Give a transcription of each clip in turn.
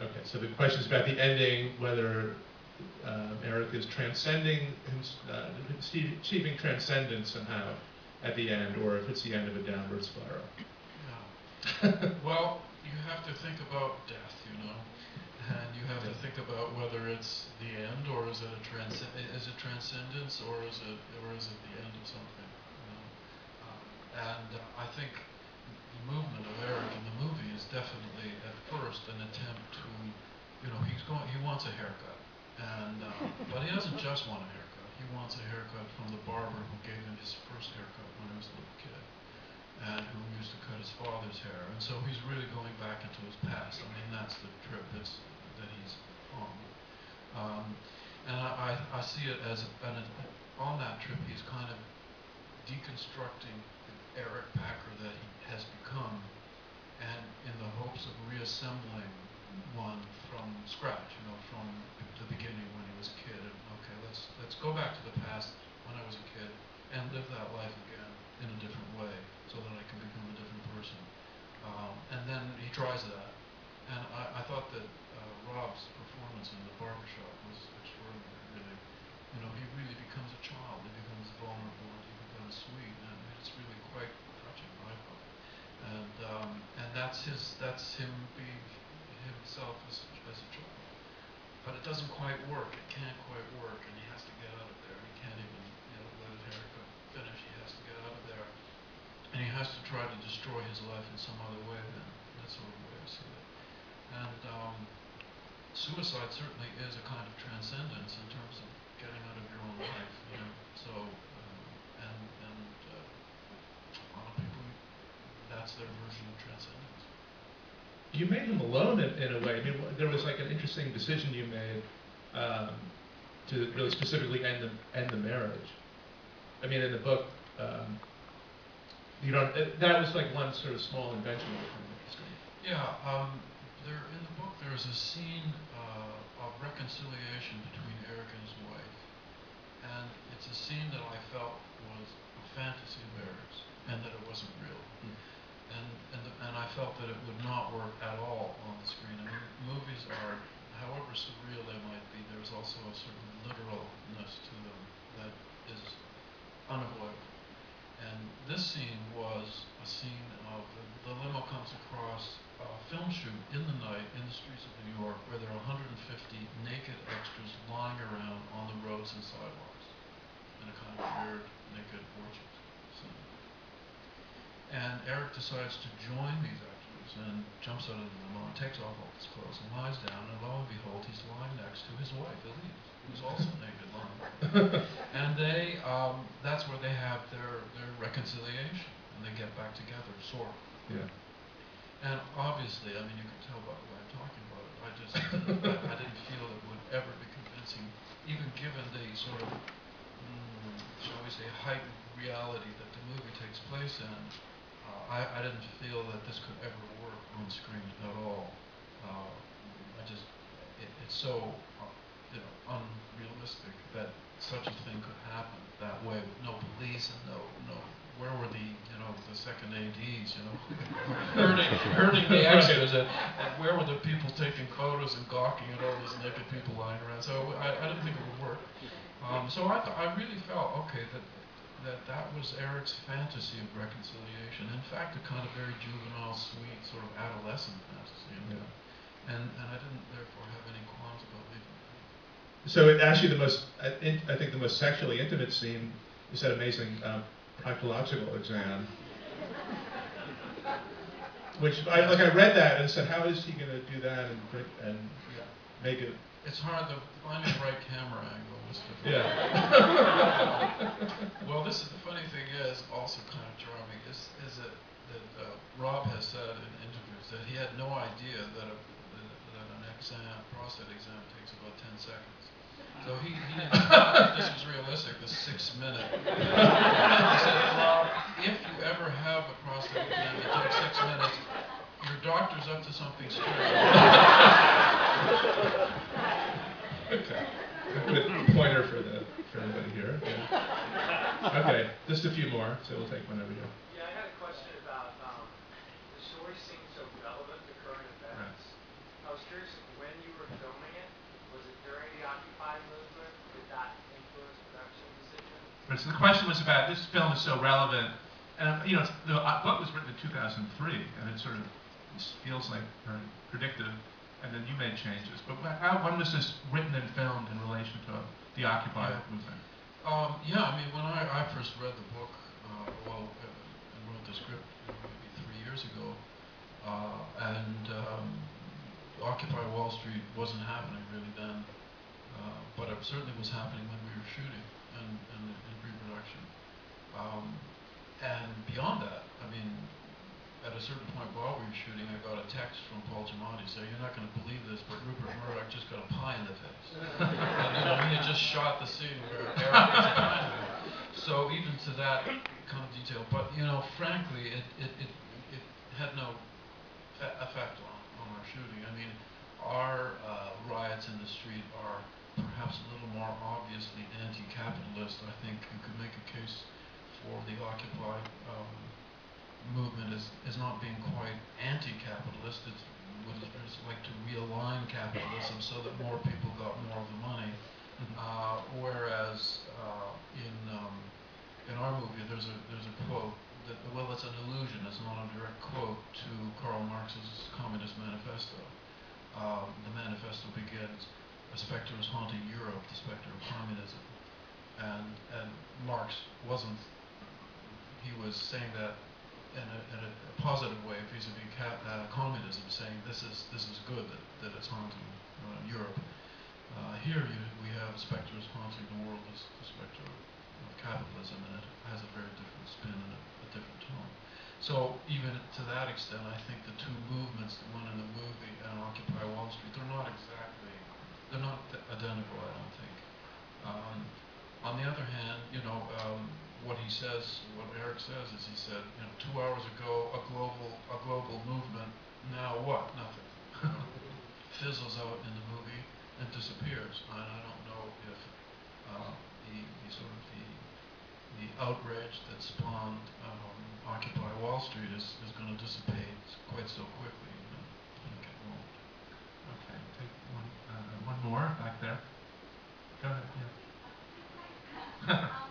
Okay, so the question is about the ending, whether Eric is transcending, achieving transcendence somehow at the end, or if it's the end of a downward spiral. Yeah. Well, you have to think about death, and you have to think about whether it's the end, or is it transcendence, or is it the end of something. I think the movement of Eric in the movie is definitely at first an attempt to, he wants a haircut, but he doesn't just want a haircut. He wants a haircut from the barber who gave him his first haircut when he was a little kid, and who used to cut his father's hair. And so he's really going back into his past. I mean, that's the trip that he's on. And I see it as, on that trip, he's kind of deconstructing the Eric Packer that he has become, and in the hopes of reassembling one from scratch, from the beginning when he was a kid. And okay, let's go back to the past when I was a kid and live that life again in a different way, so that I can become a different person. And then he tries that, and I thought that Rob's performance in the barbershop was extraordinary. Really, he really becomes a child. He becomes vulnerable. He becomes sweet, and it's really quite touching, I thought. And that's him being himself as a child. But it doesn't quite work. It can't quite work, and he has to get out of there. He can't even let his haircut finish. He has to get out of there, and he has to try to destroy his life in some other way. Then that's sort of the way I see it. And suicide certainly is a kind of transcendence in terms of getting out of your own life. So a lot of people, that's their version of transcendence. You made him alone in a way. I mean, there was like an interesting decision you made to really specifically end the marriage. I mean, in the book, that was like one sort of small invention. Yeah, in the book there is a scene of reconciliation between Eric and his wife, and it's a scene that I felt was a fantasy of Eric's, and that it wasn't real. And I felt that it would not work at all on the screen. I mean, movies are, however surreal they might be, there's also a certain literalness to them that is unavoidable. And this scene was a scene of the limo comes across a film shoot in the night in the streets of New York, where there are 150 naked extras lying around on the roads and sidewalks in a kind of weird naked orgy scene. And Eric decides to join these extras and jumps out of the limo and takes off all his clothes and lies down, and lo and behold, he's lying next to his wife, Elise, who's also naked lying. And that's where they have their reconciliation, and they get back together, sort of. Yeah. And obviously, I mean, you can tell by the way I'm talking about it, I didn't feel it would ever be convincing, even given the sort of, shall we say, heightened reality that the movie takes place in. I didn't feel that this could ever work on screen at all. It's so unrealistic that such a thing could happen that way with no police and no where were the second ADs hurting the extras, and where were the people taking photos and gawking at all these naked people lying around. So I didn't think it would work. So I really felt that was Eric's fantasy of reconciliation. In fact, a kind of very juvenile, sweet, sort of adolescent fantasy. And I didn't therefore have any qualms about leaving it. So actually I think the most sexually intimate scene is that amazing proctological exam. Which I read that and said, how is he going to do that and make it? It's hard to find the right camera angle. Yeah. Well, the funny thing is also kind of charming is that Rob has said in interviews that he had no idea that an prostate exam takes about 10 seconds. So he didn't know if this was realistic, the 6 minute. He said, Rob, if you ever have a prostate exam that takes 6 minutes, your doctor's up to something strange. Okay. A good pointer for everybody here. Yeah. Okay, just a few more, so we'll take one over here. Yeah, I had a question about the story seems so relevant to current events. Right. I was curious curious when you were filming it. Was it during the Occupy movement? Did that influence production decisions? But so the question was about this film is so relevant, and you know the book was written in 2003, and it sort of feels like very predictive. And then you made changes. But when was this written and filmed in relation to the Occupy movement? Yeah, I mean, when I first read the book, and wrote the script maybe 3 years ago, and Occupy Wall Street wasn't happening really then, but it certainly was happening when we were shooting and in pre-production. And beyond that, I mean, at a certain point while we were shooting, I got a text from Paul Giamatti saying, "You're not going to believe this, but Rupert Murdoch just got a pie in the face." And you know, he had just shot the scene where Eric was behind him. So even to that kind of detail, but you know, frankly, it had no effect on our shooting. I mean, our riots in the street are perhaps a little more obviously anti-capitalist. I think you could make a case for the Occupy movement is not being quite anti-capitalist. It's like to realign capitalism so that more people got more of the money. Whereas in our movie, there's a quote that, well, it's an allusion. It's not a direct quote to Karl Marx's Communist Manifesto. The manifesto begins, "A specter is haunting Europe, the specter of communism," and Marx wasn't. He was saying that in a positive way vis-a-vis communism, saying this is good that it's haunting Europe. Here we have specters haunting the world, the specter of capitalism, and it has a very different spin and a different tone. So even to that extent, I think the two movements, the one in the movie and Occupy Wall Street, they're not identical, I don't think. On the other hand, you know, what he says, what Eric says is, he said, you know, 2 hours ago, a global movement. Now what? Nothing. Fizzles out in the movie and disappears. And I don't know if the outrage that spawned Occupy Wall Street is going to dissipate quite so quickly. Okay, take one more back there. Go ahead. Yeah. So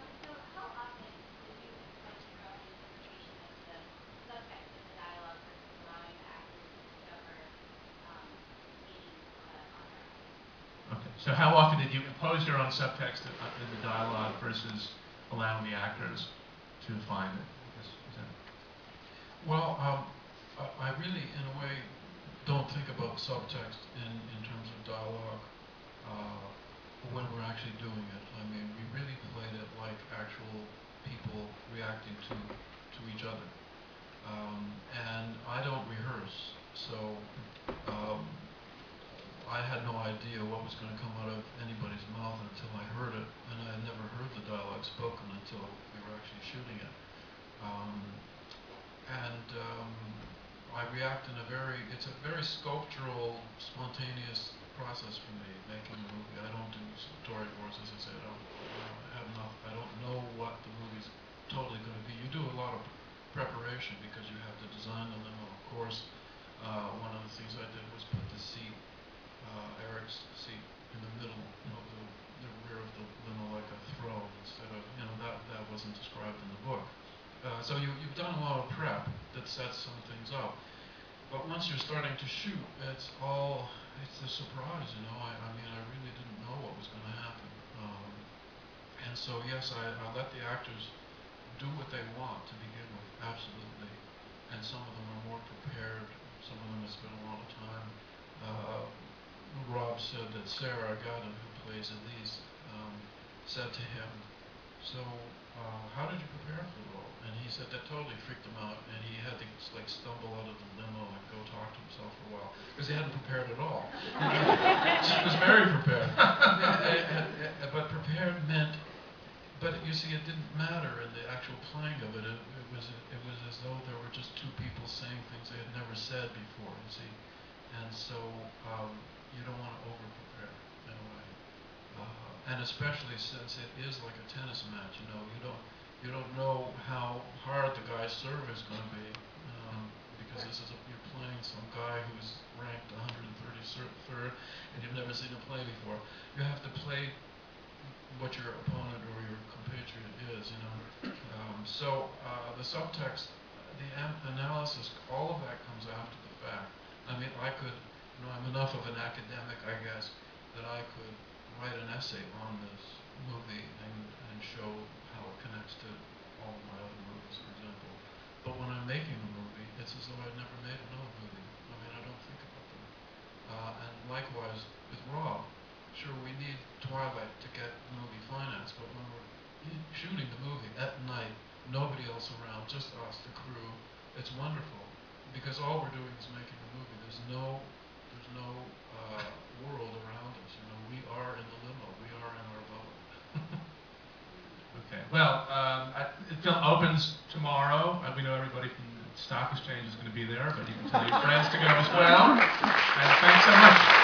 how often did you express your own interpretation of the subtext of the dialogue versus allowing the actors to discover meaning on their own? Okay, so how often did you impose your own subtext in the dialogue versus allowing the actors to find it? Well, I really, in a way, don't think about subtext in terms of dialogue when we're actually doing it. I mean, we really played it like actual people reacting to each other. And I don't rehearse, so I had no idea what was going to come out of anybody's mouth until I heard it, and I had never heard the dialogue spoken until we were actually shooting it. I react in it's a very sculptural, spontaneous process for me, making a movie. I don't do storyboards, as I said. I don't know what the movie's totally going to be. You do a lot of preparation because you have to design the limo. Of course, one of the things I did was put the seat, Eric's seat, in the middle of the rear of the limo like a throne instead of, you know, that wasn't described in the book. So you've done a lot of prep that sets some things up. But once you're starting to shoot, it's a surprise, you know. I mean, I really didn't know what was going to happen. And so, yes, I let the actors do what they want to begin with, absolutely. And some of them are more prepared. Some of them have spent a lot of time. Rob said that Sarah Gada, who plays Elise, said to him, "So, how did you prepare for the role?" And he said that totally freaked him out, and he had to like stumble out of the limo and go talk to himself for a while because he hadn't prepared at all. He was very prepared, but prepared meant. But you see, it didn't matter in the actual playing of it. It was as though there were just two people saying things they had never said before. You see, and so you don't want to over-prepare in a way. And especially since it is like a tennis match, you know, you don't know how hard the guy's serve is going to be, because you're playing some guy who's ranked 133rd theater and you've never seen a play before. You have to play what your opponent or your compatriot is, you know. The subtext, the analysis, all of that comes after the fact. I mean, I could, you know, I'm enough of an academic, I guess, that I could write an essay on this movie and show how it connects to all of my other movies, for example. But when I'm making the movie, it's as though I'd never made another movie. I mean, I don't think about that. And likewise with Rob, sure, we need Twilight to get the movie financed, but when we're shooting the movie at night, nobody else around, just us, the crew, it's wonderful because all we're doing is making the movie. There's no world around us. You know, we are in the limo. We are in our bubble. Okay. Well, the film opens tomorrow. We know everybody from the stock exchange is going to be there, but you can tell your friends to go as well. And thanks so much.